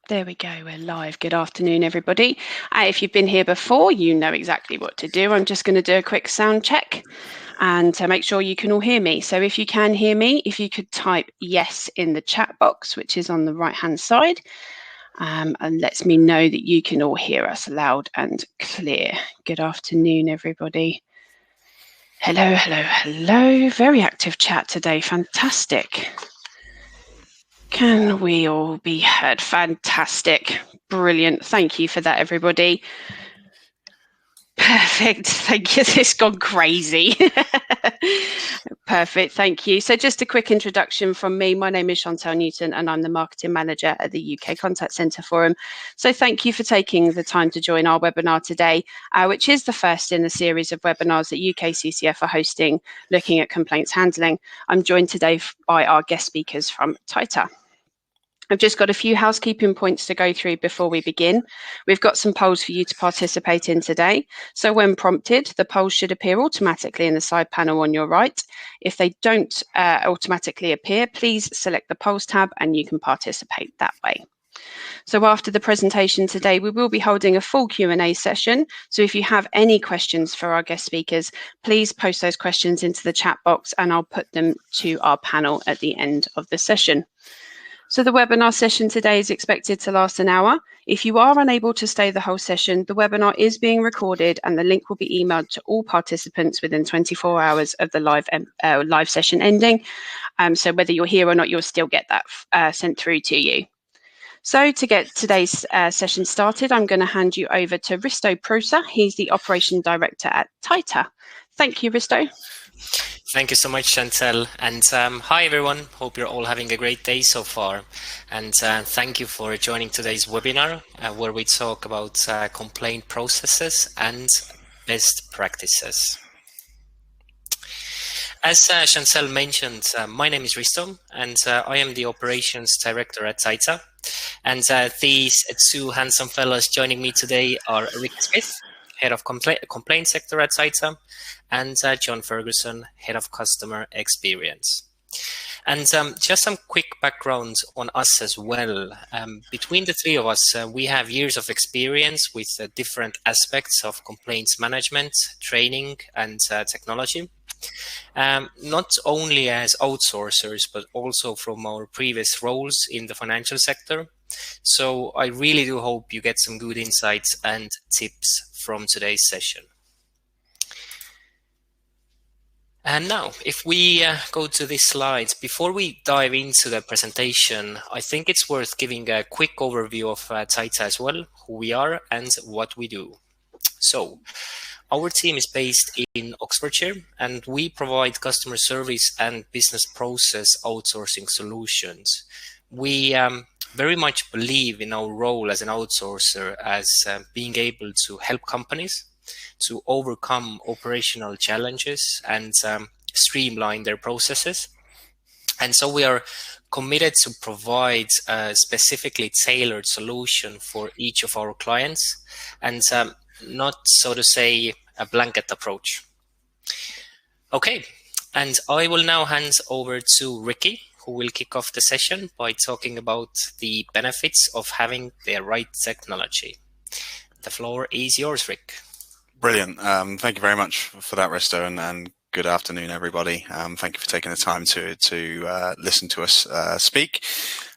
There we go, we're live. Good afternoon, everybody. If you've been here before, you know exactly what to do. I'm just going to do a quick sound check and to make sure you can all hear me. So if you can hear me, if you could type yes in the chat box, which is on the right-hand side, and lets me know that you can all hear us loud and clear. Good afternoon, everybody. Hello, hello, hello. Very active chat today. Fantastic. Can we all be heard? Fantastic. Brilliant. Thank you for that, everybody. Perfect. Thank you. It's gone crazy. Perfect. Thank you. So just a quick introduction from me. My name is Chantal Newton and I'm the Marketing Manager at the UK Contact Centre Forum. So thank you for taking the time to join our webinar today, which is the first in a series of webinars that UKCCF are hosting looking at complaints handling. I'm joined today by our guest speakers from TieTa. I've just got a few housekeeping points to go through before we begin. We've got some polls for you to participate in today. So when prompted, the polls should appear automatically in the side panel on your right. If they don't automatically appear, please select the polls tab and you can participate that way. So after the presentation today, we will be holding a full Q&A session. So if you have any questions for our guest speakers, please post those questions into the chat box and I'll put them to our panel at the end of the session. So the webinar session today is expected to last an hour. If you are unable to stay the whole session, the webinar is being recorded and the link will be emailed to all participants within 24 hours of the live session ending. So whether you're here or not, you'll still get that sent through to you. So to get today's session started, I'm going to hand you over to Risto Prosa. He's the Operation Director at TieTa. Thank you, Risto. Thank you so much, Chantal. And hi, everyone. Hope you're all having a great day so far. And thank you for joining today's webinar, where we talk about complaint processes and best practices. As Chantal mentioned, my name is Risto, and I am the Operations Director at TieTa. And these two handsome fellows joining me today are Rick Smith, Head of Complaint Sector at TieTa, and John Ferguson, Head of Customer Experience. And just some quick background on us as well. Between the three of us, we have years of experience with different aspects of complaints management, training, and technology. Not only as outsourcers, but also from our previous roles in the financial sector. So I really do hope you get some good insights and tips from today's session. And now, if we go to these slides, before we dive into the presentation, I think it's worth giving a quick overview of TieTa as well, who we are and what we do. So, our team is based in Oxfordshire, and we provide customer service and business process outsourcing solutions. We very much believe in our role as an outsourcer as being able to help companies to overcome operational challenges and streamline their processes. And so we are committed to provide a specifically tailored solution for each of our clients and not, so to say, a blanket approach. Okay, and I will now hand over to Ricky, who will kick off the session by talking about the benefits of having the right technology. The floor is yours, Rick. Brilliant. Thank you very much for that, Risto, and good afternoon, everybody. Thank you for taking the time to listen to us speak.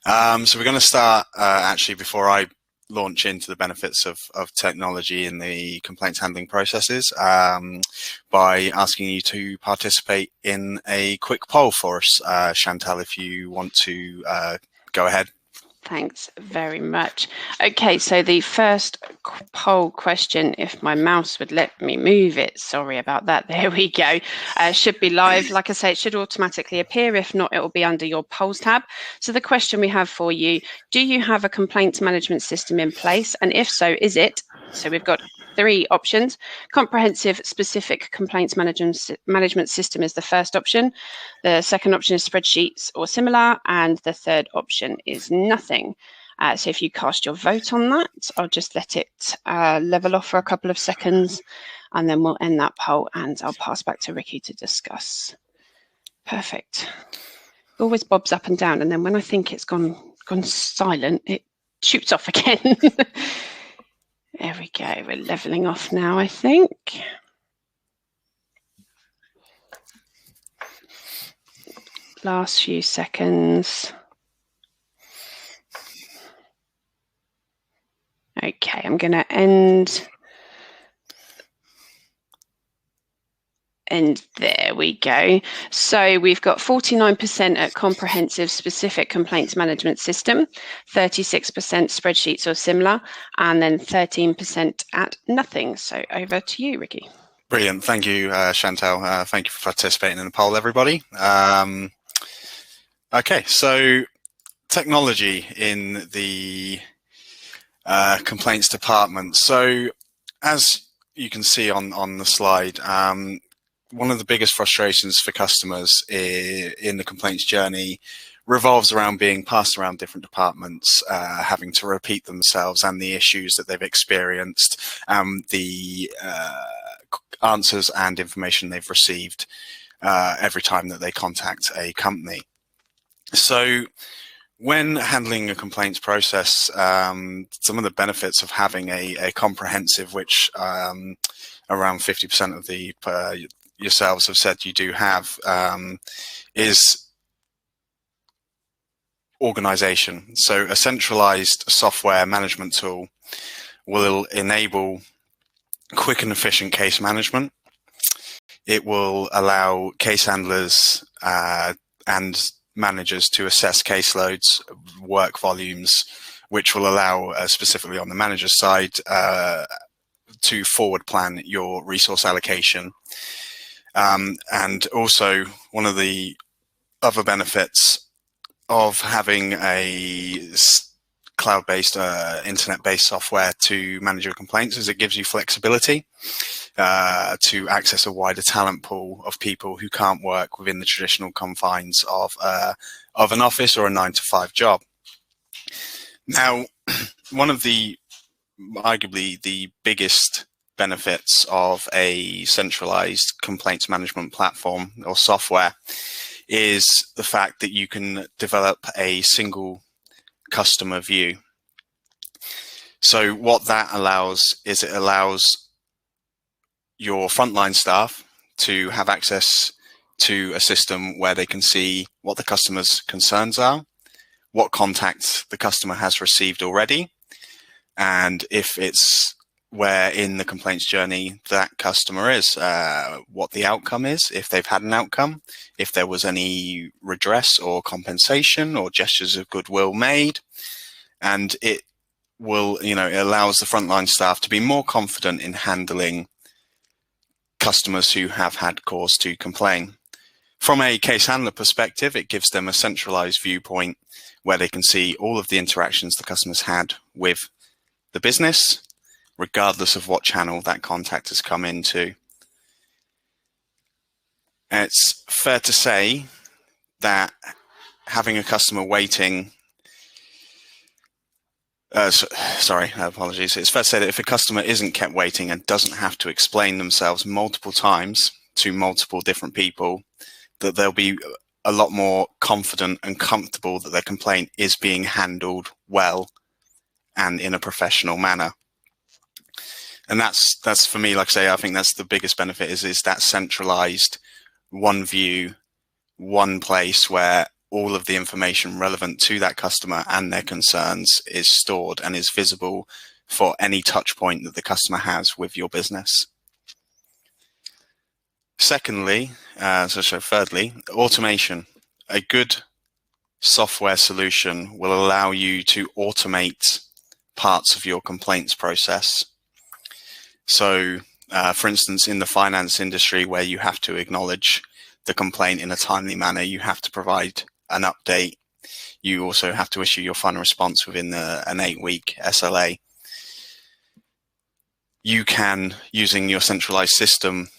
So we're going to start, actually, before I launch into the benefits of technology in the complaints handling processes, by asking you to participate in a quick poll for us. Chantal, if you want to go ahead. Thanks very much. Okay, so the first poll question, if my mouse would let me move it, sorry about that, there we go, should be live. Like I say, it should automatically appear. If not, it will be under your polls tab. So the question we have for you, do you have a complaints management system in place? And if so, is it? So we've got three options. Comprehensive specific complaints management system is the first option. The second option is spreadsheets or similar. And the third option is nothing. So if you cast your vote on that, I'll just let it level off for a couple of seconds and then we'll end that poll and I'll pass back to Ricky to discuss. Perfect. Always bobs up and down, and then when I think it's gone silent, it shoots off again. There we go. We're leveling off now, I think. Last few seconds. Okay, I'm going to end. And there we go. So we've got 49% at comprehensive specific complaints management system, 36% spreadsheets or similar, and then 13% at nothing. So over to you, Ricky. Brilliant. Thank you, Chantal. Thank you for participating in the poll, everybody. Okay, so technology in the complaints department. So as you can see on the slide, one of the biggest frustrations for customers in the complaints journey revolves around being passed around different departments, having to repeat themselves and the issues that they've experienced, the answers and information they've received every time that they contact a company. So when handling a complaints process, some of the benefits of having a comprehensive, which around 50% of the yourselves have said you do have, is organization. So a centralized software management tool will enable quick and efficient case management. It will allow case handlers and managers to assess caseloads, work volumes, which will allow, specifically on the manager's side, to forward plan your resource allocation. And also, one of the other benefits of having a cloud-based, internet-based software to manage your complaints is it gives you flexibility to access a wider talent pool of people who can't work within the traditional confines of an office or a 9-to-5 job. Now, one of the arguably the biggest benefits of a centralized complaints management platform or software is the fact that you can develop a single customer view. So what that allows is it allows your frontline staff to have access to a system where they can see what the customer's concerns are, what contacts the customer has received already, and if it's where in the complaints journey that customer is, what the outcome is, if they've had an outcome, if there was any redress or compensation or gestures of goodwill made. And it will, it allows the frontline staff to be more confident in handling customers who have had cause to complain. From a case handler perspective, it gives them a centralized viewpoint where they can see all of the interactions the customers had with the business, regardless of what channel that contact has come into. And it's fair to say that having a customer waiting, apologies. It's fair to say that if a customer isn't kept waiting and doesn't have to explain themselves multiple times to multiple different people, that they'll be a lot more confident and comfortable that their complaint is being handled well and in a professional manner. And that's for me, like I say, I think that's the biggest benefit is that centralized one view, one place where all of the information relevant to that customer and their concerns is stored and is visible for any touch point that the customer has with your business. Secondly, thirdly, automation. A good software solution will allow you to automate parts of your complaints process. So, for instance, in the finance industry where you have to acknowledge the complaint in a timely manner, you have to provide an update. You also have to issue your final response within an 8-week SLA. You can, using your centralized system,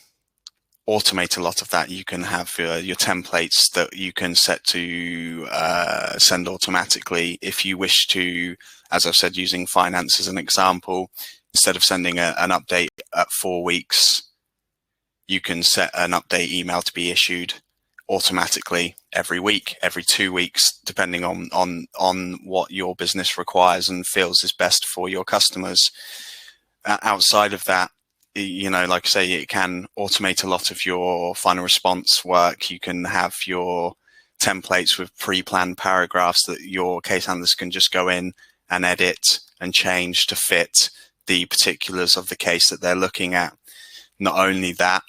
automate a lot of that. You can have your templates that you can set to send automatically. If you wish to, as I've said, using finance as an example, instead of sending an update at 4 weeks, you can set an update email to be issued automatically every week, every 2 weeks, depending on what your business requires and feels is best for your customers. Outside of that, like I say, it can automate a lot of your final response work. You can have your templates with pre-planned paragraphs that your case handlers can just go in and edit and change to fit the particulars of the case that they're looking at. Not only that,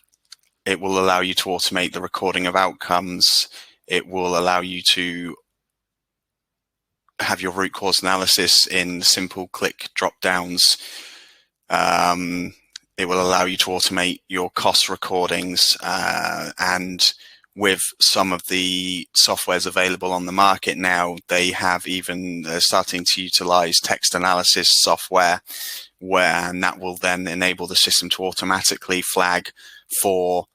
it will allow you to automate the recording of outcomes. It will allow you to have your root cause analysis in simple click drop downs. It will allow you to automate your cost recordings, and with some of the softwares available on the market now, they have even starting to utilize text analysis software, and that will then enable the system to automatically flag for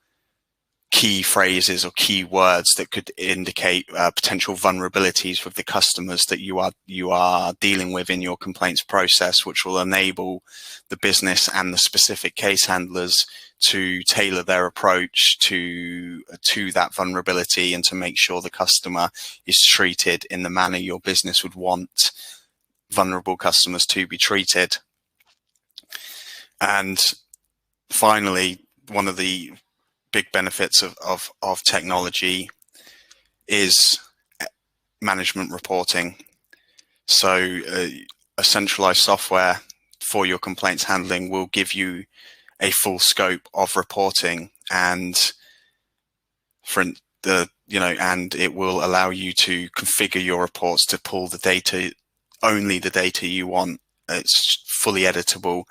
key phrases or key words that could indicate potential vulnerabilities with the customers that you are dealing with in your complaints process, which will enable the business and the specific case handlers to tailor their approach to that vulnerability and to make sure the customer is treated in the manner your business would want vulnerable customers to be treated. And finally, one of the big benefits of technology is management reporting. So a centralized software for your complaints handling will give you a full scope of reporting, and and it will allow you to configure your reports to pull the data, only the data you want. It's fully editable.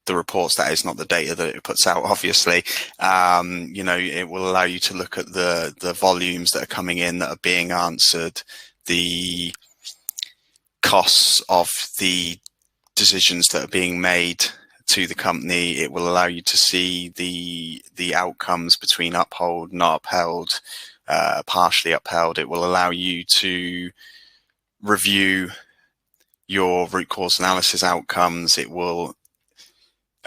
The reports, that is, not the data that it puts out, obviously. It will allow you to look at the volumes that are coming in that are being answered, the costs of the decisions that are being made to the company. It will allow you to see the outcomes between uphold, not upheld, partially upheld. It will allow you to review your root cause analysis outcomes. It will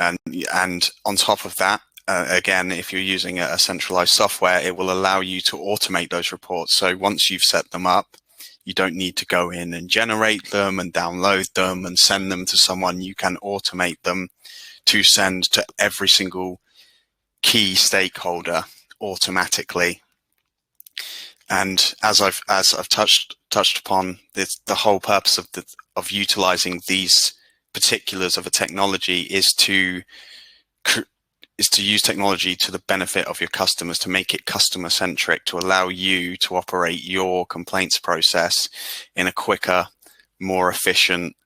And on top of that, again, if you're using a centralized software, it will allow you to automate those reports. So once you've set them up, you don't need to go in and generate them and download them and send them to someone. You can automate them to send to every single key stakeholder automatically. And as I've touched upon, the whole purpose of utilizing these particulars of a technology is to use technology to the benefit of your customers, to make it customer centric, to allow you to operate your complaints process in a quicker, more efficient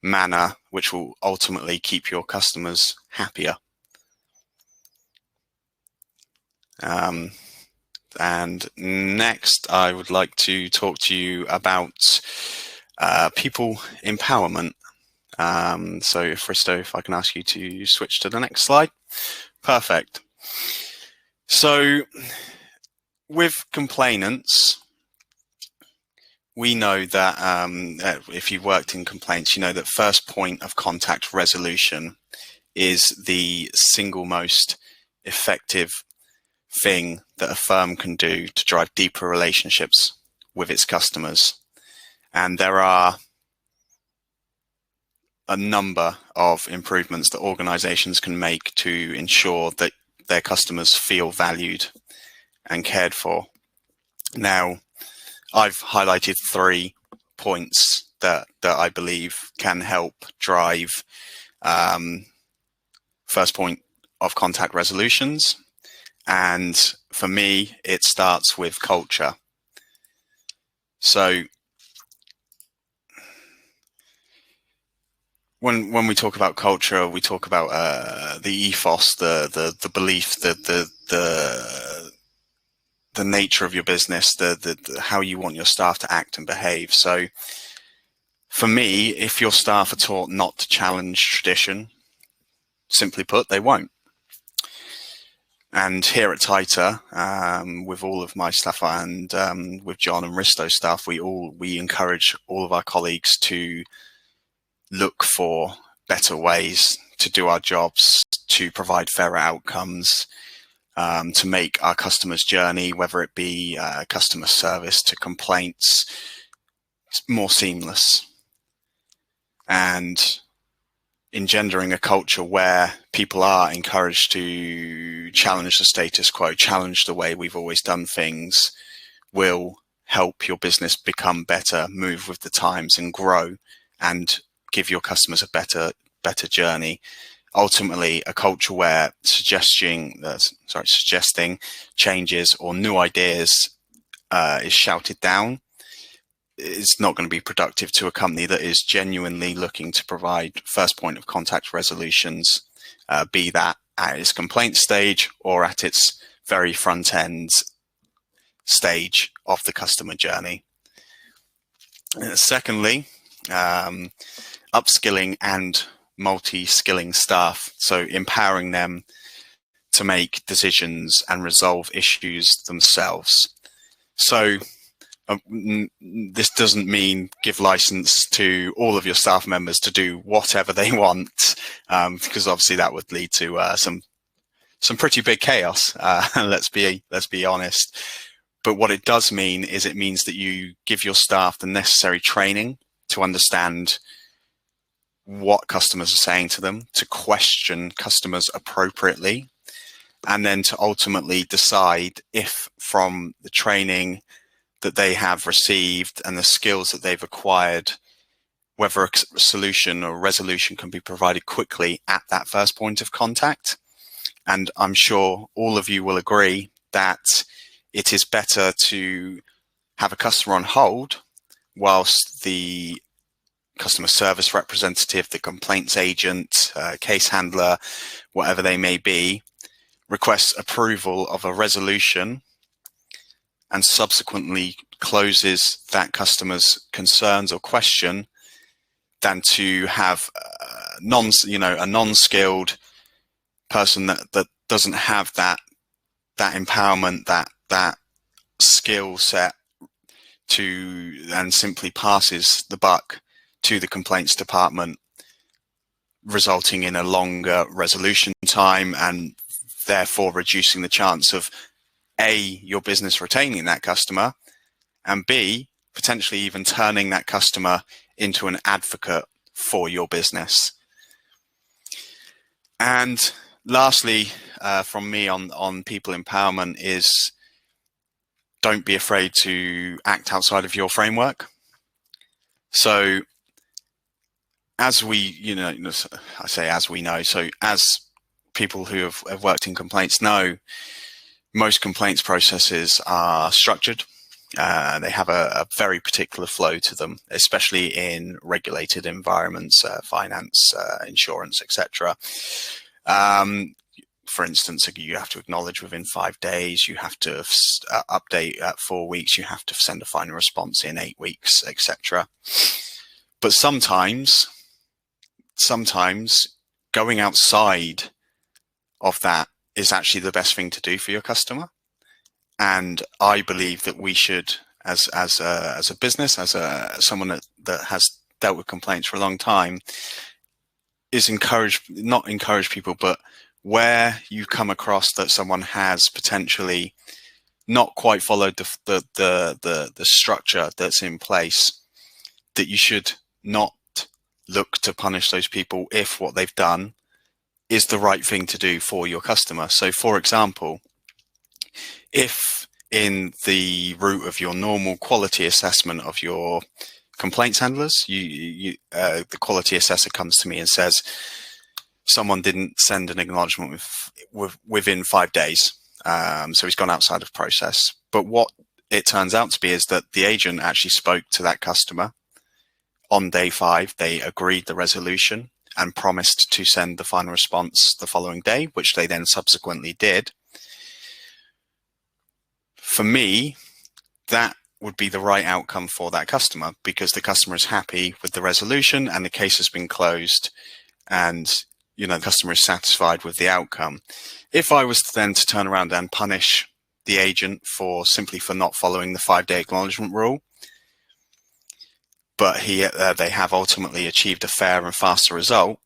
manner, which will ultimately keep your customers happier. And next, I would like to talk to you about people empowerment. So Risto, if I can ask you to switch to the next slide. Perfect. So with complainants, we know that if you've worked in complaints, you know that first point of contact resolution is the single most effective thing that a firm can do to drive deeper relationships with its customers. And there are a number of improvements that organizations can make to ensure that their customers feel valued and cared for. Now, I've highlighted 3 points that I believe can help drive first point of contact resolutions. And for me, it starts with culture. So when we talk about culture, we talk about the ethos, the belief, the nature of your business, the how you want your staff to act and behave. So for me, if your staff are taught not to challenge tradition, simply put, they won't. And here at TieTa, with all of my staff and with John and Risto's staff, we encourage all of our colleagues to look for better ways to do our jobs, to provide fairer outcomes, to make our customers' journey, whether it be customer service to complaints, more seamless, and engendering a culture where people are encouraged to challenge the status quo, challenge the way we've always done things, will help your business become better, move with the times and grow, and give your customers a better journey. Ultimately, a culture where suggesting changes or new ideas is shouted down is not going to be productive to a company that is genuinely looking to provide first point of contact resolutions, be that at its complaint stage or at its very front end stage of the customer journey. Secondly, upskilling and multi-skilling staff, so empowering them to make decisions and resolve issues themselves. So this doesn't mean give license to all of your staff members to do whatever they want, because obviously that would lead to some pretty big chaos. Let's be honest. But what it does mean is it means that you give your staff the necessary training to understand what customers are saying to them, to question customers appropriately, and then to ultimately decide if from the training that they have received and the skills that they've acquired, whether a solution or resolution can be provided quickly at that first point of contact. And I'm sure all of you will agree that it is better to have a customer on hold whilst the customer service representative, the complaints agent, case handler, whatever they may be, requests approval of a resolution and subsequently closes that customer's concerns or question, than to have a non-skilled person that doesn't have that empowerment, that skill set and simply passes the buck to the complaints department, resulting in a longer resolution time and therefore reducing the chance of A, your business retaining that customer, and B, potentially even turning that customer into an advocate for your business. And lastly, from me on people empowerment is don't be afraid to act outside of your framework. So as we, I say as we know, so as people who have worked in complaints know, most complaints processes are structured. They have a very particular flow to them, especially in regulated environments, finance, insurance, etc. For instance, you have to acknowledge within 5 days, you have to update at 4 weeks, you have to send a final response in 8 weeks, etc. But sometimes going outside of that is actually the best thing to do for your customer. And I believe that we should, as a business, as someone that has dealt with complaints for a long time, is not encourage people, but where you come across that someone has potentially not quite followed the structure that's in place, that you should not look to punish those people if what they've done is the right thing to do for your customer. So, for example, if in the route of your normal quality assessment of your complaints handlers, the quality assessor comes to me and says, someone didn't send an acknowledgement within 5 days, so he's gone outside of process. But what it turns out to be is that the agent actually spoke to that customer on day 5. They agreed the resolution and promised to send the final response the following day, which they then subsequently did. For me, that would be the right outcome for that customer, because the customer is happy with the resolution and the case has been closed, and the customer is satisfied with the outcome. If I was then to turn around and punish the agent simply for not following the 5-day acknowledgement rule, but they have ultimately achieved a fair and faster result,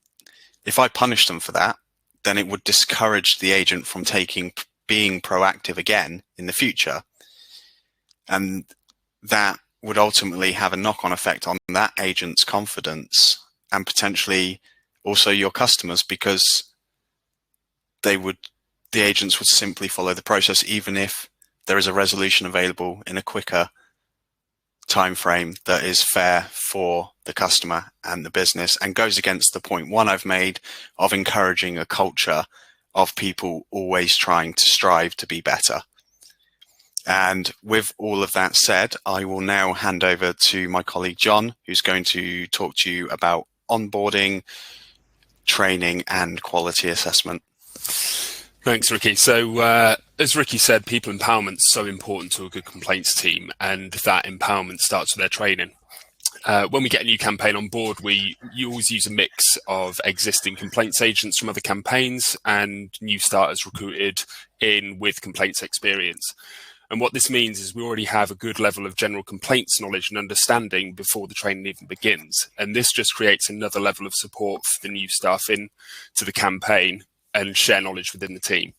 if I punish them for that, then it would discourage the agent from taking being proactive again in the future. And that would ultimately have a knock-on effect on that agent's confidence and potentially also your customers, because the agents would simply follow the process, even if there is a resolution available in a quicker time frame that is fair for the customer and the business, and goes against the point one I've made of encouraging a culture of people always trying to strive to be better. And with all of that said, I will now hand over to my colleague John, who's going to talk to you about onboarding, training, and quality assessment. Thanks, Ricky. So as Ricky said, people empowerment is so important to a good complaints team, and that empowerment starts with their training. When we get a new campaign on board, you always use a mix of existing complaints agents from other campaigns and new starters recruited in with complaints experience. And what this means is we already have a good level of general complaints knowledge and understanding before the training even begins. And this just creates another level of support for the new staff into the campaign and share knowledge within the team.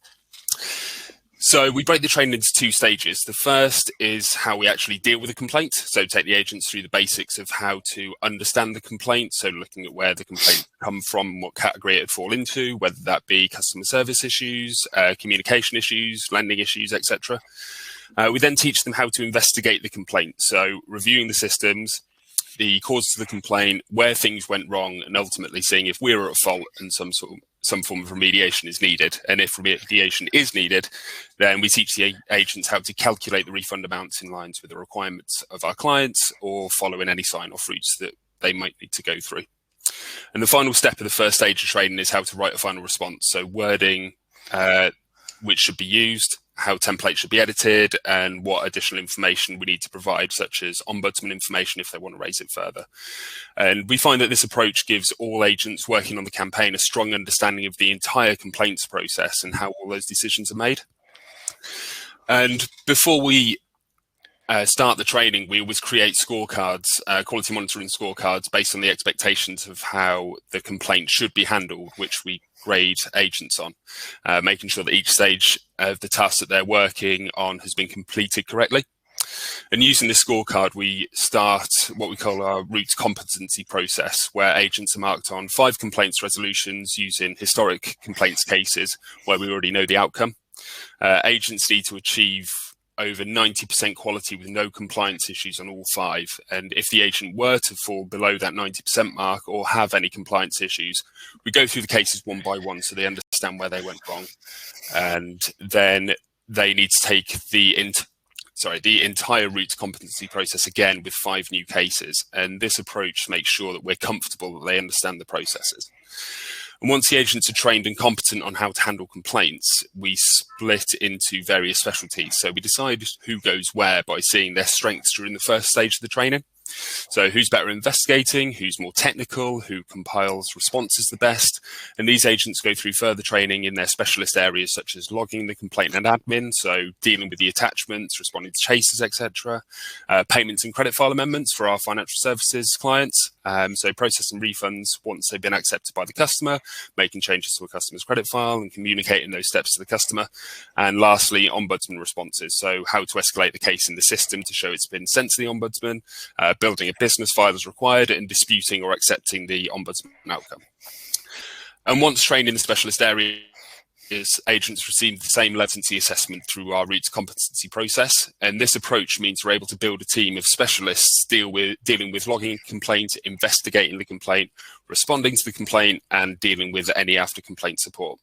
So we break the training into two stages. The first is how we actually deal with a complaint. So take the agents through the basics of how to understand the complaint. So looking at where the complaint come from, what category it would fall into, whether that be customer service issues, communication issues, lending issues, etc. We then teach them how to investigate the complaint. So reviewing the systems, the causes of the complaint, where things went wrong, and ultimately seeing if we're at fault and some form of remediation is needed. And if remediation is needed, then we teach the agents how to calculate the refund amounts in lines with the requirements of our clients, or follow in any sign-off routes that they might need to go through. And the final step of the first stage of training is how to write a final response. So wording, which should be used, how templates should be edited, and what additional information we need to provide, such as ombudsman information if they want to raise it further. And we find that this approach gives all agents working on the campaign a strong understanding of the entire complaints process and how all those decisions are made. And before we start the training, we always create scorecards, quality monitoring scorecards, based on the expectations of how the complaint should be handled, which we grade agents on, making sure that each stage of the task that they're working on has been completed correctly. And using this scorecard, we start what we call our root competency process, where agents are marked on 5 complaints resolutions using historic complaints cases where we already know the outcome. Agents need to achieve over 90% quality with no compliance issues on all 5. And if the agent were to fall below that 90% mark or have any compliance issues, we go through the cases one by one so they understand where they went wrong. And then they need to take the entire root competency process again with 5 new cases. And this approach makes sure that we're comfortable that they understand the processes. And once the agents are trained and competent on how to handle complaints, we split into various specialties. So we decide who goes where by seeing their strengths during the first stage of the training. So who's better investigating, who's more technical, who compiles responses the best. And these agents go through further training in their specialist areas, such as logging the complaint and admin, so dealing with the attachments, responding to chases, etc. Payments and credit file amendments for our financial services clients. So processing refunds once they've been accepted by the customer, making changes to a customer's credit file and communicating those steps to the customer. And lastly, ombudsman responses. So how to escalate the case in the system to show it's been sent to the ombudsman, building a business file as required, and disputing or accepting the ombudsman outcome. And once trained in the specialist areas, agents receive the same latency assessment through our roots competency process. And this approach means we're able to build a team of specialists dealing with logging a complaint, investigating the complaint, responding to the complaint, and dealing with any after complaint support.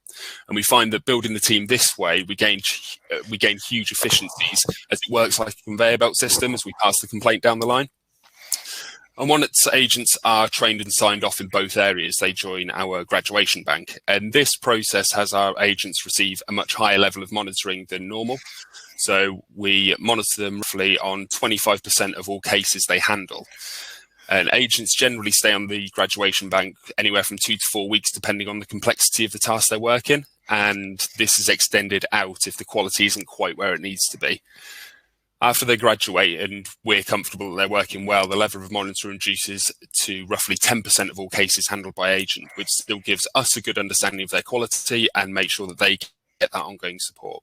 And we find that building the team this way, we gain huge efficiencies, as it works like a conveyor belt system as we pass the complaint down the line. And once agents are trained and signed off in both areas, they join our graduation bank. And this process has our agents receive a much higher level of monitoring than normal. So we monitor them roughly on 25% of all cases they handle. And agents generally stay on the graduation bank anywhere from 2 to 4 weeks, depending on the complexity of the task they're working. And this is extended out if the quality isn't quite where it needs to be. After they graduate and we're comfortable that they're working well, the level of monitoring reduces to roughly 10% of all cases handled by agent, which still gives us a good understanding of their quality and make sure that they get that ongoing support.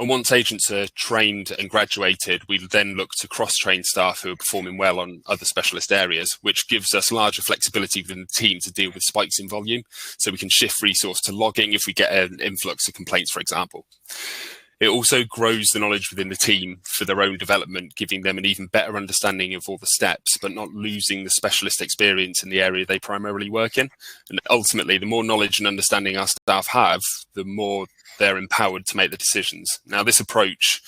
And once agents are trained and graduated, we then look to cross-train staff who are performing well on other specialist areas, which gives us larger flexibility within the team to deal with spikes in volume. So we can shift resource to logging if we get an influx of complaints, for example. It also grows the knowledge within the team for their own development, giving them an even better understanding of all the steps, but not losing the specialist experience in the area they primarily work in. And ultimately, the more knowledge and understanding our staff have, the more they're empowered to make the decisions. Now, this approach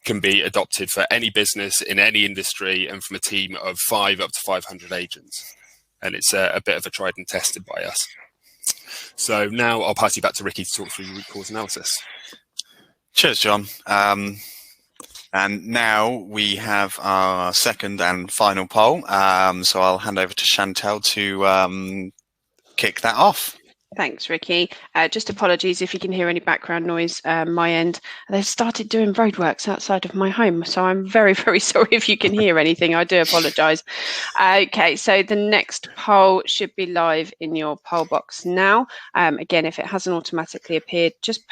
can be adopted for any business in any industry and from a team of 5 up to 500 agents. And it's a bit of a tried and tested by us. So now I'll pass you back to Ricky to talk through root cause analysis. Cheers, John. And now we have our second and final poll. So I'll hand over to Chantal to kick that off. Thanks, Ricky. Just apologies if you can hear any background noise my end. They've started doing roadworks outside of my home, so I'm very, very sorry if you can hear anything. I do apologise. Okay, so the next poll should be live in your poll box now. Again, if it hasn't automatically appeared, just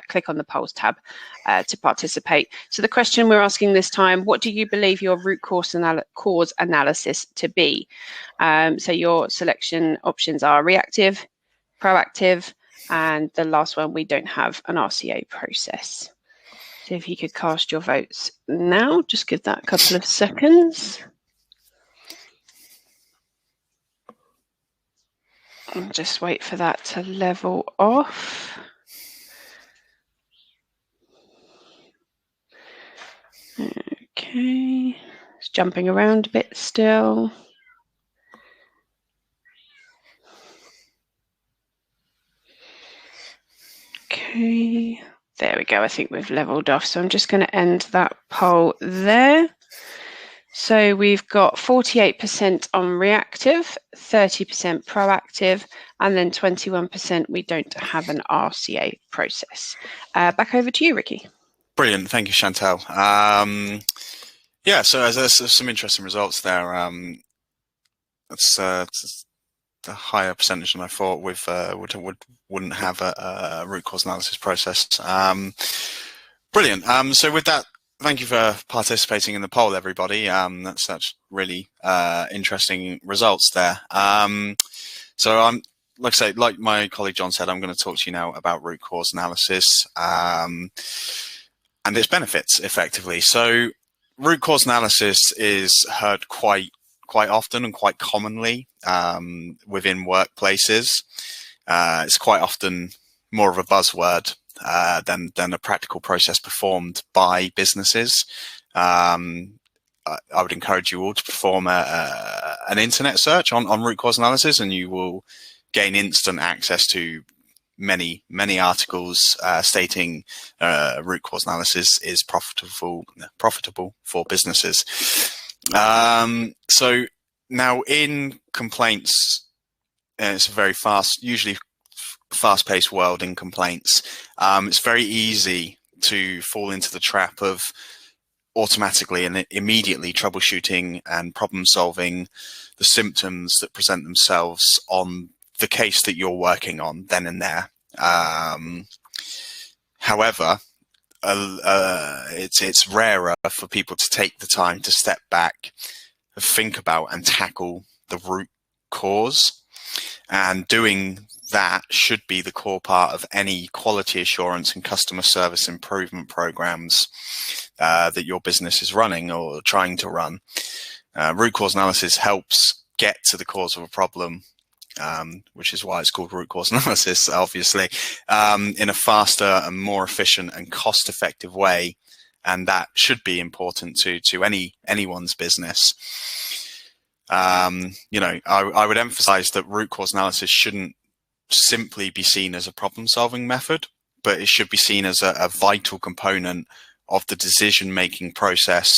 click on the polls tab to participate. So the question we're asking this time, what do you believe your root cause analysis to be? So your selection options are reactive, proactive, and the last one, we don't have an RCA process. So if you could cast your votes now, just give that a couple of seconds. And just wait for that to level off. Okay, it's jumping around a bit still. Okay, there we go. I think we've leveled off. So I'm just going to end that poll there. So we've got 48% on reactive, 30% proactive, and then 21% we don't have an RCA process. Back over to you, Ricky. Brilliant. Thank you, Chantal. Yeah, so there's some interesting results there. It's a higher percentage than I thought wouldn't have a root cause analysis process. Brilliant. So with that, thank you for participating in the poll, everybody. That's really interesting results there. So I'm like I say, like my colleague John said, I'm going to talk to you now about root cause analysis and its benefits, effectively. So root cause analysis is heard quite often and quite commonly within workplaces. It's quite often more of a buzzword than a practical process performed by businesses. I would encourage you all to perform an internet search on root cause analysis, and you will gain instant access to many articles stating root cause analysis is profitable for businesses. So now in complaints, it's a very usually fast-paced world in complaints. It's very easy to fall into the trap of automatically and immediately troubleshooting and problem solving the symptoms that present themselves on the case that you're working on then and there. However, it's rarer for people to take the time to step back, think about and tackle the root cause. And doing that should be the core part of any quality assurance and customer service improvement programs that your business is running or trying to run. Root cause analysis helps get to the cause of a problem, which is why it's called root cause analysis, obviously, in a faster and more efficient and cost-effective way. And that should be important to anyone's business. I would emphasize that root cause analysis shouldn't simply be seen as a problem-solving method, but it should be seen as a vital component of the decision-making process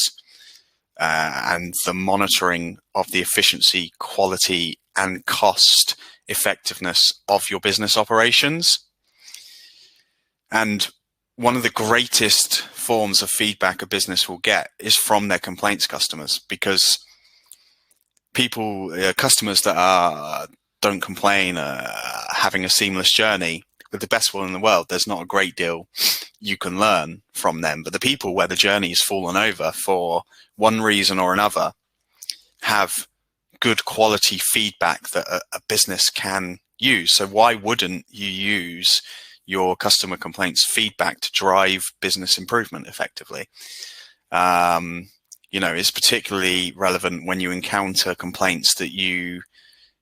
and the monitoring of the efficiency, quality, and cost effectiveness of your business operations. And one of the greatest forms of feedback a business will get is from their complaints customers, because customers that don't complain, having a seamless journey, with the best will in the world, there's not a great deal you can learn from them. But the people where the journey's fallen over for one reason or another have good quality feedback that a business can use. So why wouldn't you use your customer complaints feedback to drive business improvement effectively? You know, it's particularly relevant when you encounter complaints that you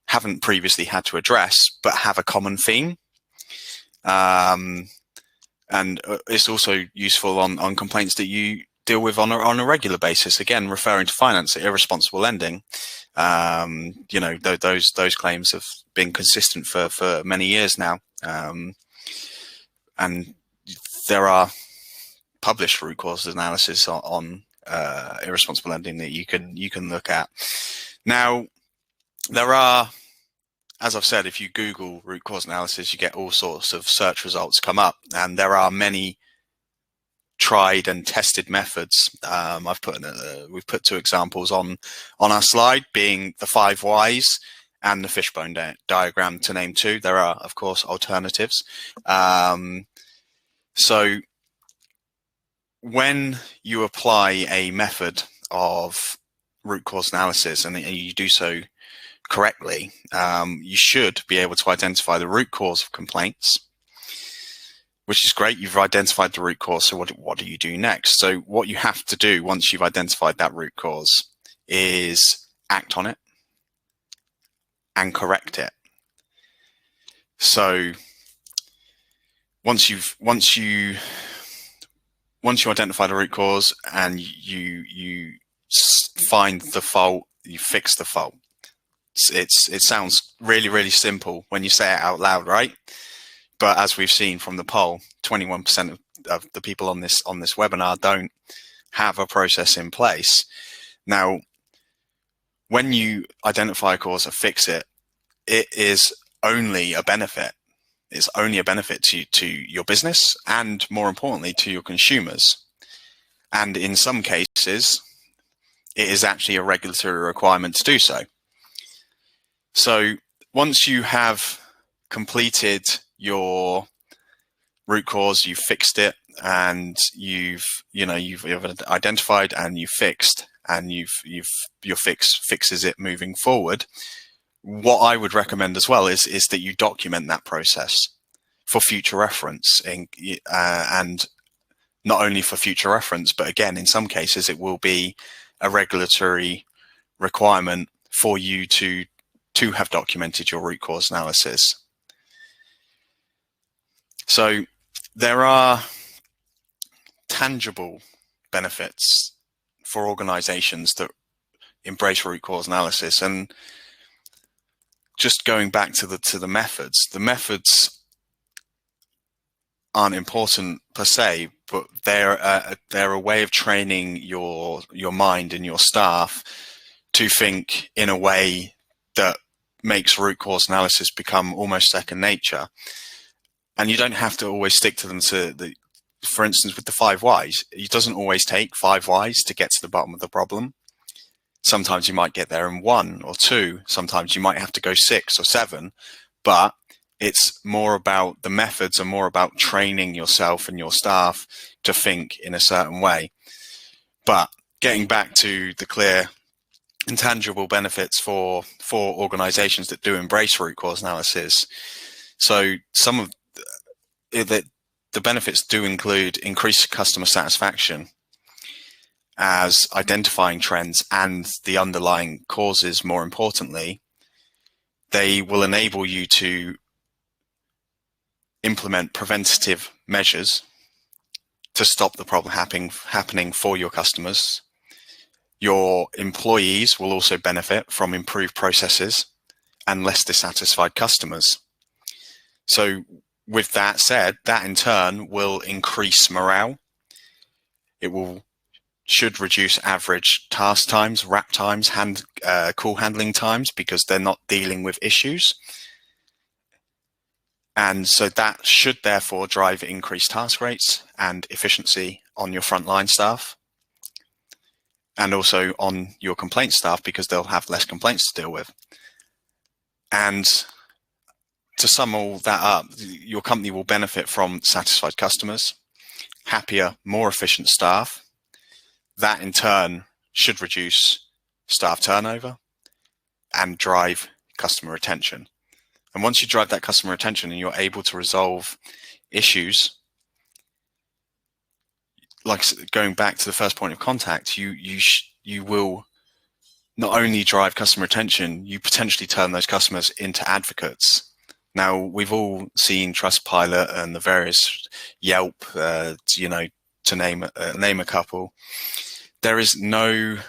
haven't previously had to address, but have a common theme. And it's also useful on complaints that you deal with on a regular basis. Again, referring to finance, irresponsible lending. You know, those claims have been consistent for many years now. And there are published root cause analysis on irresponsible lending that you can look at. Now, there are, as I've said, if you Google root cause analysis, you get all sorts of search results come up, and there are many tried and tested methods. We've put two examples on our slide, being the 5 whys and the fishbone diagram, to name two. There are, of course, alternatives. So when you apply a method of root cause analysis and you do so correctly, you should be able to identify the root cause of complaints, which is great. You've identified the root cause. So what do you do next? So what you have to do once you've identified that root cause is act on it and correct it. So once you identify the root cause and you find the fault, you fix the fault. It sounds really, really simple when you say it out loud, right? But as we've seen from the poll, 21% of the people on this webinar don't have a process in place. Now, when you identify a cause and fix it, it is only a benefit. It's only a benefit to your business and, more importantly, to your consumers. And in some cases, it is actually a regulatory requirement to do so. So once you have completed your root cause, you've fixed it, and you've identified and you've fixed, and your fix fixes it moving forward. What I would recommend as well is that you document that process for future reference, and not only for future reference, but again, in some cases, it will be a regulatory requirement for you to have documented your root cause analysis. So there are tangible benefits for organizations that embrace root cause analysis. And just going back to the methods aren't important per se, but they're a way of training your mind and your staff to think in a way that makes root cause analysis become almost second nature. And you don't have to always stick to them. For instance, with the 5 whys, it doesn't always take 5 whys to get to the bottom of the problem. Sometimes you might get there in 1 or 2. Sometimes you might have to go 6 or 7. But it's more about, the methods are more about training yourself and your staff to think in a certain way. But getting back to the clear intangible benefits for organizations that do embrace root cause analysis. So some of the benefits do include increased customer satisfaction, as identifying trends and the underlying causes, more importantly, they will enable you to implement preventative measures to stop the problem happening for your customers. Your employees will also benefit from improved processes and less dissatisfied customers. So with that said, that in turn will increase morale. It should reduce average task times, wrap times, call handling times, because they're not dealing with issues. And so that should therefore drive increased task rates and efficiency on your frontline staff, and also on your complaint staff, because they'll have less complaints to deal with. And to sum all that up, your company will benefit from satisfied customers, happier, more efficient staff. That in turn should reduce staff turnover and drive customer retention. And once you drive that customer retention and you're able to resolve issues, like going back to the first point of contact, you will not only drive customer retention, you potentially turn those customers into advocates. Now, we've all seen Trustpilot and the various Yelp, to name a couple. There is no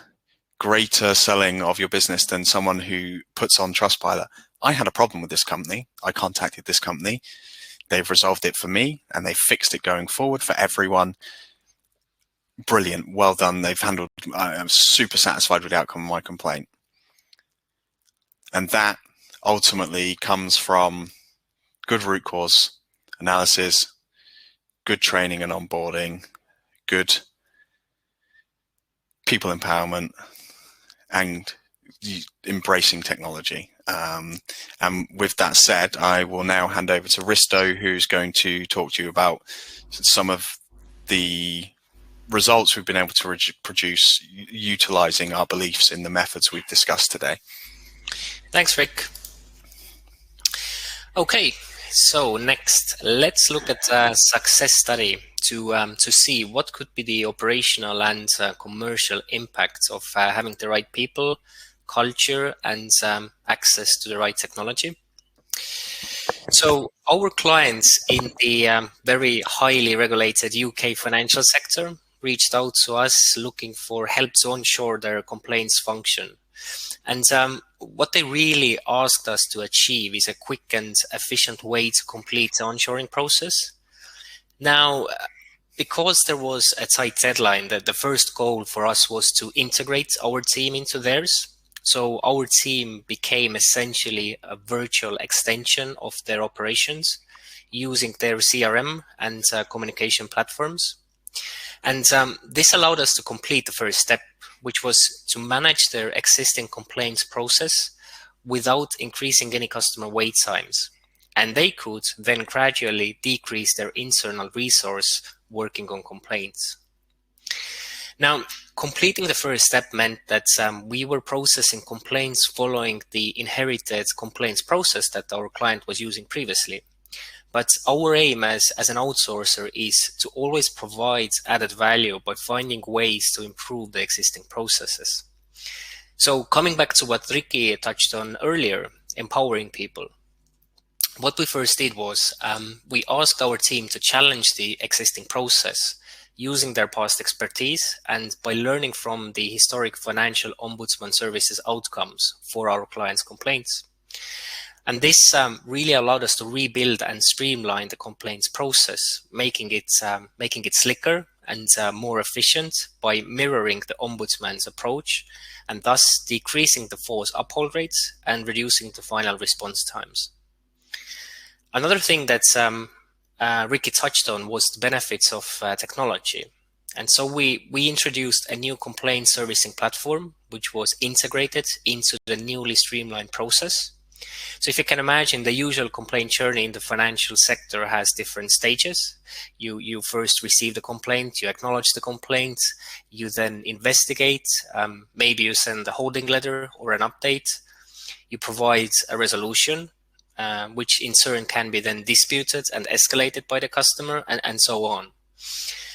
greater selling of your business than someone who puts on Trustpilot. I had a problem with this company. I contacted this company. They've resolved it for me and they fixed it going forward for everyone. Brilliant. Well done. They've handled, I'm super satisfied with the outcome of my complaint. And that ultimately comes from good root cause analysis, good training and onboarding, good people empowerment, and embracing technology. And with that said, I will now hand over to Risto, who's going to talk to you about some of the results we've been able to produce utilizing our beliefs in the methods we've discussed today. Thanks, Rick. Okay, so next, let's look at a success study to see what could be the operational and commercial impacts of having the right people, culture, and access to the right technology. So our clients in the very highly regulated UK financial sector reached out to us looking for help to onshore their complaints function. And what they really asked us to achieve is a quick and efficient way to complete the onshoring process. Now, because there was a tight deadline, that the first goal for us was to integrate our team into theirs. So our team became essentially a virtual extension of their operations using their CRM and communication platforms. And this allowed us to complete the first step, which was to manage their existing complaints process without increasing any customer wait times. And they could then gradually decrease their internal resource working on complaints. Now, completing the first step meant that we were processing complaints following the inherited complaints process that our client was using previously. But our aim as an outsourcer is to always provide added value by finding ways to improve the existing processes. So coming back to what Ricky touched on earlier, empowering people. What we first did was we asked our team to challenge the existing process using their past expertise and by learning from the historic financial ombudsman services outcomes for our clients' complaints. And this really allowed us to rebuild and streamline the complaints process, making it slicker and more efficient by mirroring the ombudsman's approach, and thus decreasing the false uphold rates and reducing the final response times. Another thing that Ricky touched on was the benefits of technology. And so we introduced a new complaint servicing platform, which was integrated into the newly streamlined process. So if you can imagine, the usual complaint journey in the financial sector has different stages. You first receive the complaint, you acknowledge the complaint, you then investigate, maybe you send a holding letter or an update, you provide a resolution, which in turn can be then disputed and escalated by the customer, and so on.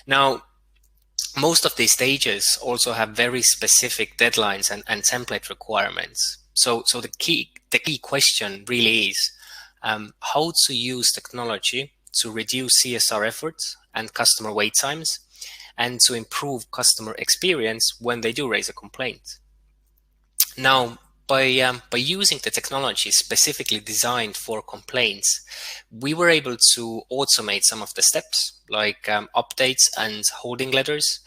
Now, most of these stages also have very specific deadlines and template requirements. So the key question really is how to use technology to reduce CSR efforts and customer wait times, and to improve customer experience when they do raise a complaint. Now, by using the technology specifically designed for complaints, we were able to automate some of the steps, like updates and holding letters.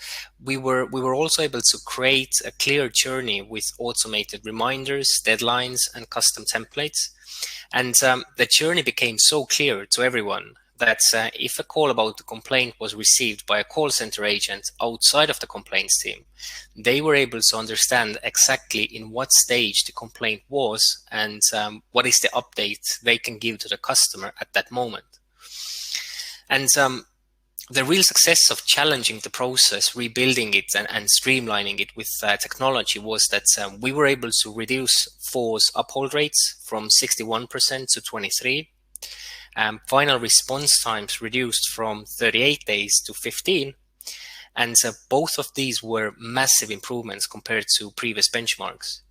We were also able to create a clear journey with automated reminders, deadlines, and custom templates. And the journey became so clear to everyone that if a call about the complaint was received by a call center agent outside of the complaints team, they were able to understand exactly in what stage the complaint was and what is the update they can give to the customer at that moment. And the real success of challenging the process, rebuilding it and streamlining it with technology was that we were able to reduce false uphold rates from 61% to 23%. Final response times reduced from 38 days to 15. And both of these were massive improvements compared to previous benchmarks.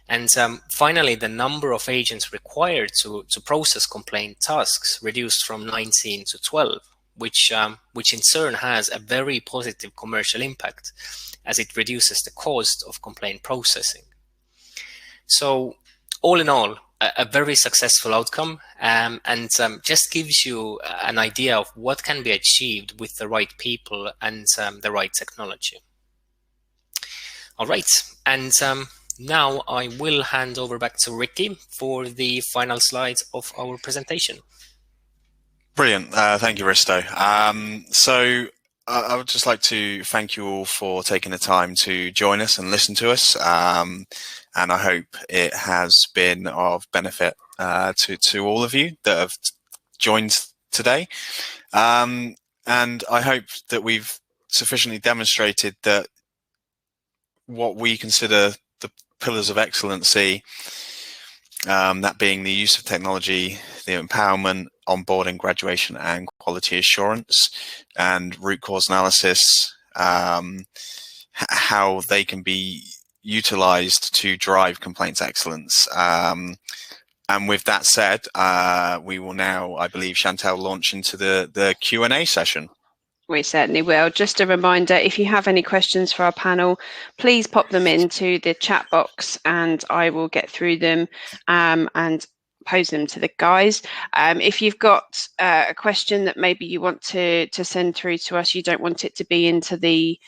And finally, the number of agents required to process complaint tasks reduced from 19 to 12. Which in turn has a very positive commercial impact as it reduces the cost of complaint processing. So all in all, a very successful outcome and just gives you an idea of what can be achieved with the right people and the right technology. All right, and now I will hand over back to Ricky for the final slides of our presentation. Brilliant. Thank you, Risto. So I would just like to thank you all for taking the time to join us and listen to us. And I hope it has been of benefit to all of you that have joined today. And I hope that we've sufficiently demonstrated that what we consider the pillars of excellency, that being the use of technology, the empowerment, onboarding, graduation, and quality assurance, and root cause analysis, how they can be utilized to drive complaints excellence. And with that said, we will now, I believe, Chantal, launch into the Q&A session. We certainly will. Just a reminder, if you have any questions for our panel, please pop them into the chat box and I will get through them and pose them to the guys. If you've got a question that maybe you want to send through to us, you don't want it to be into the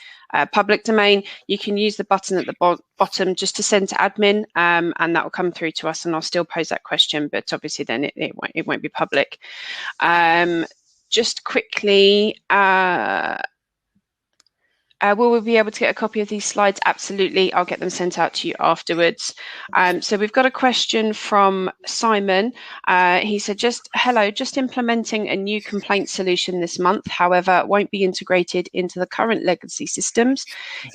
public domain, you can use the button at the bottom just to send to admin and that will come through to us and I'll still pose that question, but obviously then it won't be public. Just quickly, will we be able to get a copy of these slides? Absolutely. I'll get them sent out to you afterwards. So we've got a question from Simon. He said, just implementing a new complaint solution this month, however, won't be integrated into the current legacy systems.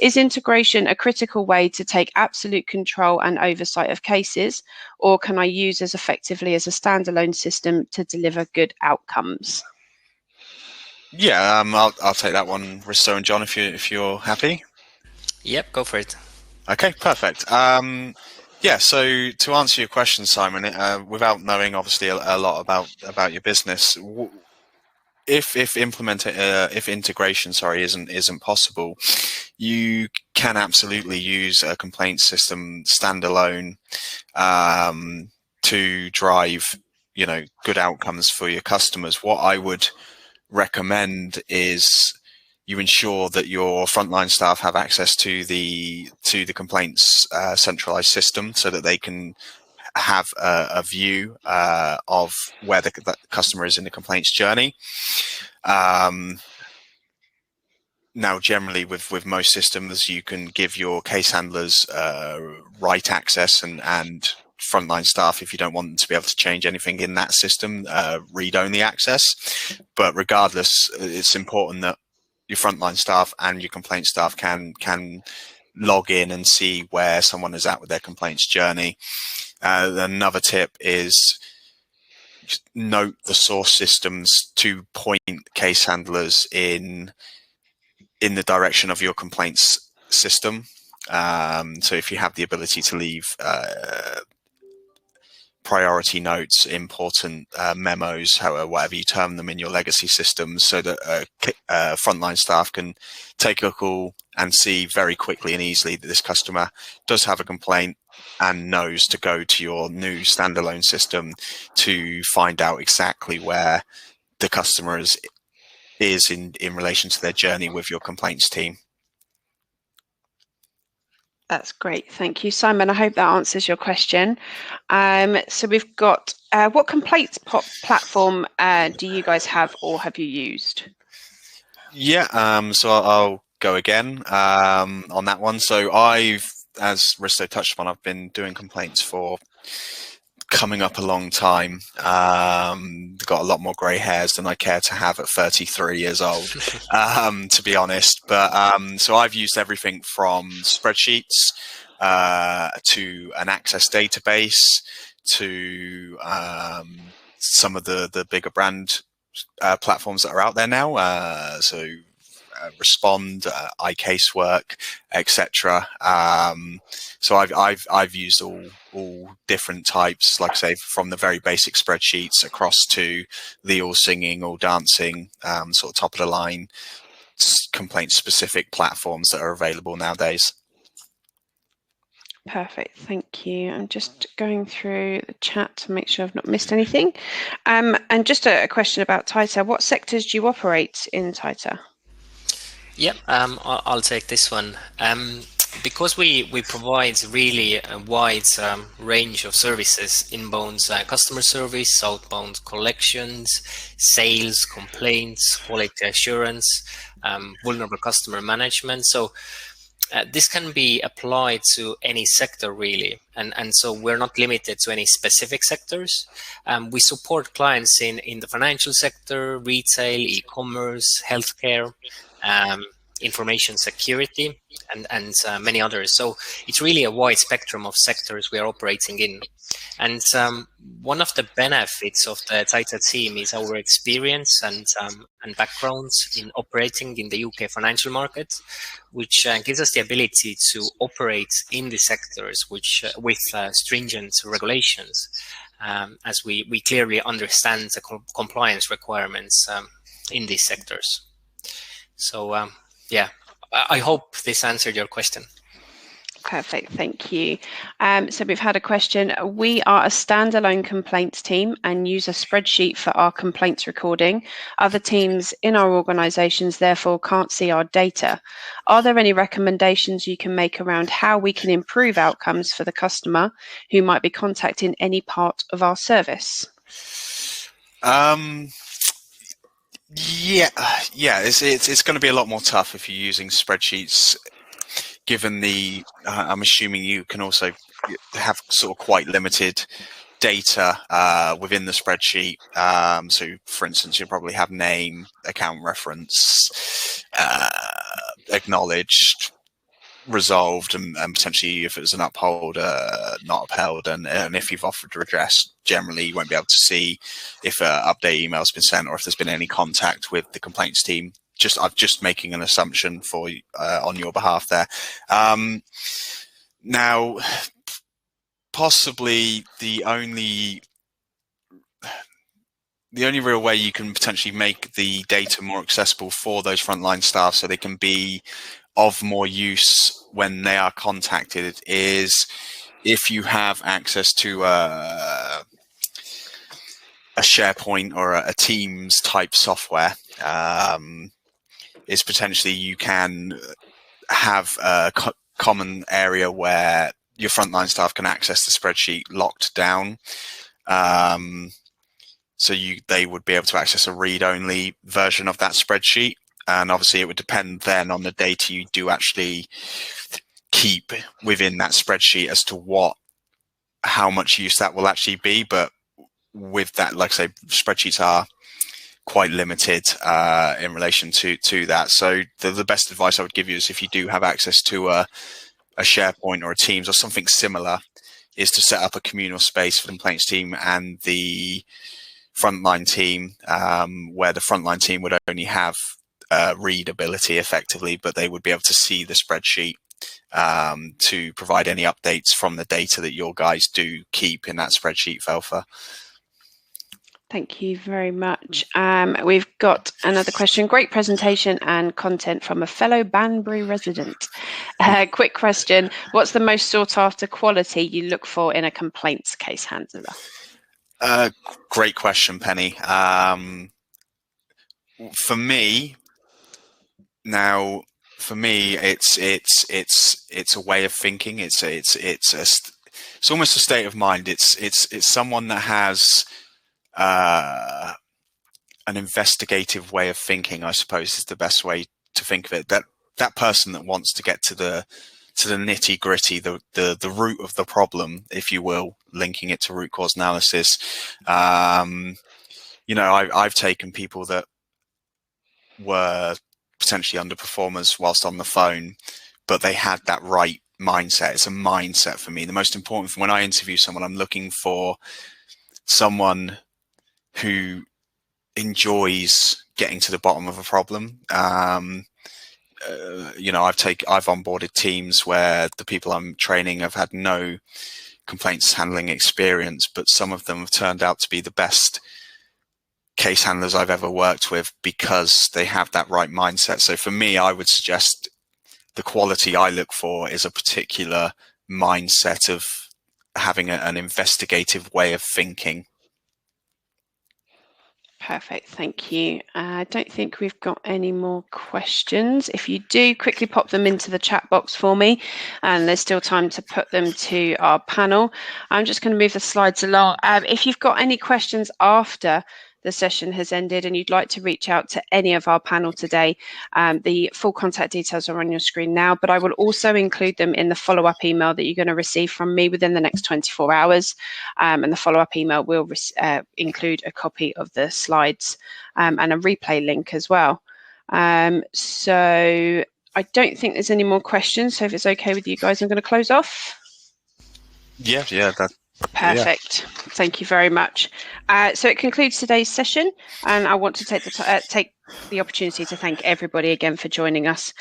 Is integration a critical way to take absolute control and oversight of cases, or can I use as effectively as a standalone system to deliver good outcomes? Yeah, I'll take that one, Risto and John, if you're happy. Yep, go for it. Okay, perfect. Yeah, so to answer your question, Simon, without knowing obviously a lot about your business, if integration, isn't possible, you can absolutely use a complaint system standalone to drive, good outcomes for your customers. What I would recommend is you ensure that your frontline staff have access to the complaints centralized system so that they can have a view of where the customer is in the complaints journey. Now, generally, with most systems, you can give your case handlers write access and frontline staff, if you don't want them to be able to change anything in that system, read-only access. But regardless, it's important that your frontline staff and your complaint staff can log in and see where someone is at with their complaints journey. Another tip is note the source systems to point case handlers in the direction of your complaints system. So if you have the ability to leave priority notes, important memos, whatever you term them in your legacy systems, so that frontline staff can take a call and see very quickly and easily that this customer does have a complaint and knows to go to your new standalone system to find out exactly where the customer is in relation to their journey with your complaints team. That's great. Thank you, Simon. I hope that answers your question. So we've got, what complaints platform do you guys have or have you used? Yeah, so I'll go again on that one. So as Risto touched upon, I've been doing complaints for coming up a long time. Got a lot more grey hairs than I care to have at 33 years old, to be honest. But so I've used everything from spreadsheets to an Access database to some of the bigger brand platforms that are out there now. So Respond, iCasework, etc. So I've used all different types, like I say, from the very basic spreadsheets across to the all singing, all dancing, sort of top of the line complaint specific platforms that are available nowadays. Perfect, thank you. I'm just going through the chat to make sure I've not missed anything. And just a question about TieTa. What sectors do you operate in TieTa? Yep, I'll take this one. Because we provide really a wide range of services, inbound customer service, outbound collections, sales, complaints, quality assurance, vulnerable customer management. So this can be applied to any sector really. And so we're not limited to any specific sectors. We support clients in the financial sector, retail, e-commerce, healthcare, information security, and many others. So it's really a wide spectrum of sectors we are operating in. And one of the benefits of the TieTa team is our experience and backgrounds in operating in the UK financial market, which gives us the ability to operate in the sectors which with stringent regulations, as we clearly understand the compliance requirements in these sectors. So yeah, I hope this answered your question. Perfect, thank you. So we've had a question. We are a standalone complaints team and use a spreadsheet for our complaints recording. Other teams in our organisations therefore can't see our data. Are there any recommendations you can make around how we can improve outcomes for the customer who might be contacting any part of our service? Yeah, it's going to be a lot more tough if you're using spreadsheets, given the I'm assuming you can also have sort of quite limited data within the spreadsheet. So for instance, you'll probably have name, account reference, acknowledged, resolved, and potentially if it was an uphold, not upheld, and if you've offered redress, generally you won't be able to see if an update email has been sent or if there's been any contact with the complaints team. I'm just making an assumption for on your behalf there. Now, possibly the only real way you can potentially make the data more accessible for those frontline staff so they can be of more use when they are contacted is if you have access to a SharePoint or a Teams type software. Is potentially you can have a common area where your frontline staff can access the spreadsheet locked down. So they would be able to access a read-only version of that spreadsheet. And obviously it would depend then on the data you do actually keep within that spreadsheet as to how much use that will actually be. But with that, like I say, spreadsheets are quite limited in relation to that. So the best advice I would give you is if you do have access to a SharePoint or a Teams or something similar, is to set up a communal space for the complaints team and the frontline team, where the frontline team would only have readability effectively, but they would be able to see the spreadsheet to provide any updates from the data that your guys do keep in that spreadsheet, Velfa. Thank you very much. We've got another question. Great presentation and content from a fellow Banbury resident. Quick question. What's the most sought after quality you look for in a complaints case handler? Great question, Penny. For me, now, for me, it's a way of thinking. It's almost a state of mind. It's someone that has an investigative way of thinking, I suppose, is the best way to think of it. That person that wants to get to the nitty gritty, the root of the problem, if you will, linking it to root cause analysis. You know, I've taken people that were potentially underperformers whilst on the phone, but they had that right mindset. It's a mindset for me. The most important thing when I interview someone, I'm looking for someone who enjoys getting to the bottom of a problem. You know, I've onboarded teams where the people I'm training have had no complaints handling experience, but some of them have turned out to be the best case handlers I've ever worked with because they have that right mindset. So for me, I would suggest the quality I look for is a particular mindset of having an investigative way of thinking. Perfect, thank you. I don't think we've got any more questions. If you do, quickly pop them into the chat box for me, and there's still time to put them to our panel. I'm just going to move the slides along. If you've got any questions after the session has ended and you'd like to reach out to any of our panel today, the full contact details are on your screen now, but I will also include them in the follow-up email that you're going to receive from me within the next 24 hours. And the follow-up email will include a copy of the slides and a replay link as well. So I don't think there's any more questions. So if it's okay with you guys, I'm going to close off. Yeah, Perfect. Yeah. Thank you very much. So it concludes today's session, and I want to take the opportunity to thank everybody again for joining us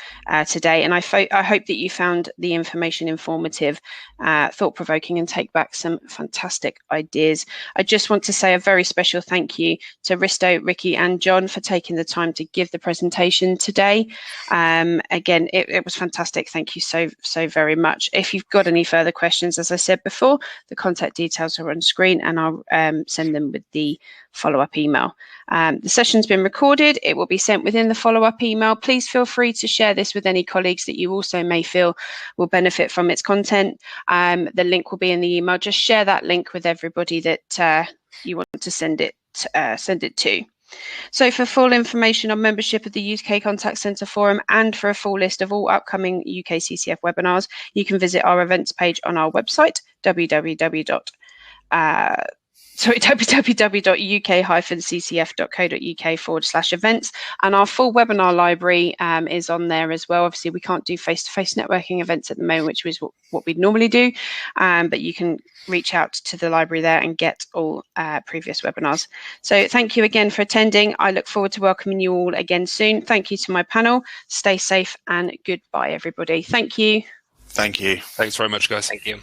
today. And I hope that you found the information informative, thought-provoking, and take back some fantastic ideas. I just want to say a very special thank you to Risto, Ricky, and John for taking the time to give the presentation today. Again, it was fantastic. Thank you so very much. If you've got any further questions, as I said before, the contact details are on screen, and I'll send them with the follow-up email. The session's been recorded. It will be sent within the follow-up email. Please feel free to share this with any colleagues that you also may feel will benefit from its content. The link will be in the email. Just share that link with everybody that you want to send it to. So for full information on membership of the UK Contact Centre Forum and for a full list of all upcoming UKCCF webinars, you can visit our events page on our website, www.uk-ccf.co.uk/events, and our full webinar library is on there as well. Obviously, we can't do face-to-face networking events at the moment, which is what we'd normally do, but you can reach out to the library there and get all previous webinars. So thank you again for attending. I look forward to welcoming you all again soon. Thank you to my panel. Stay safe and goodbye, everybody. Thank you. Thank you. Thanks very much, guys. Thank you.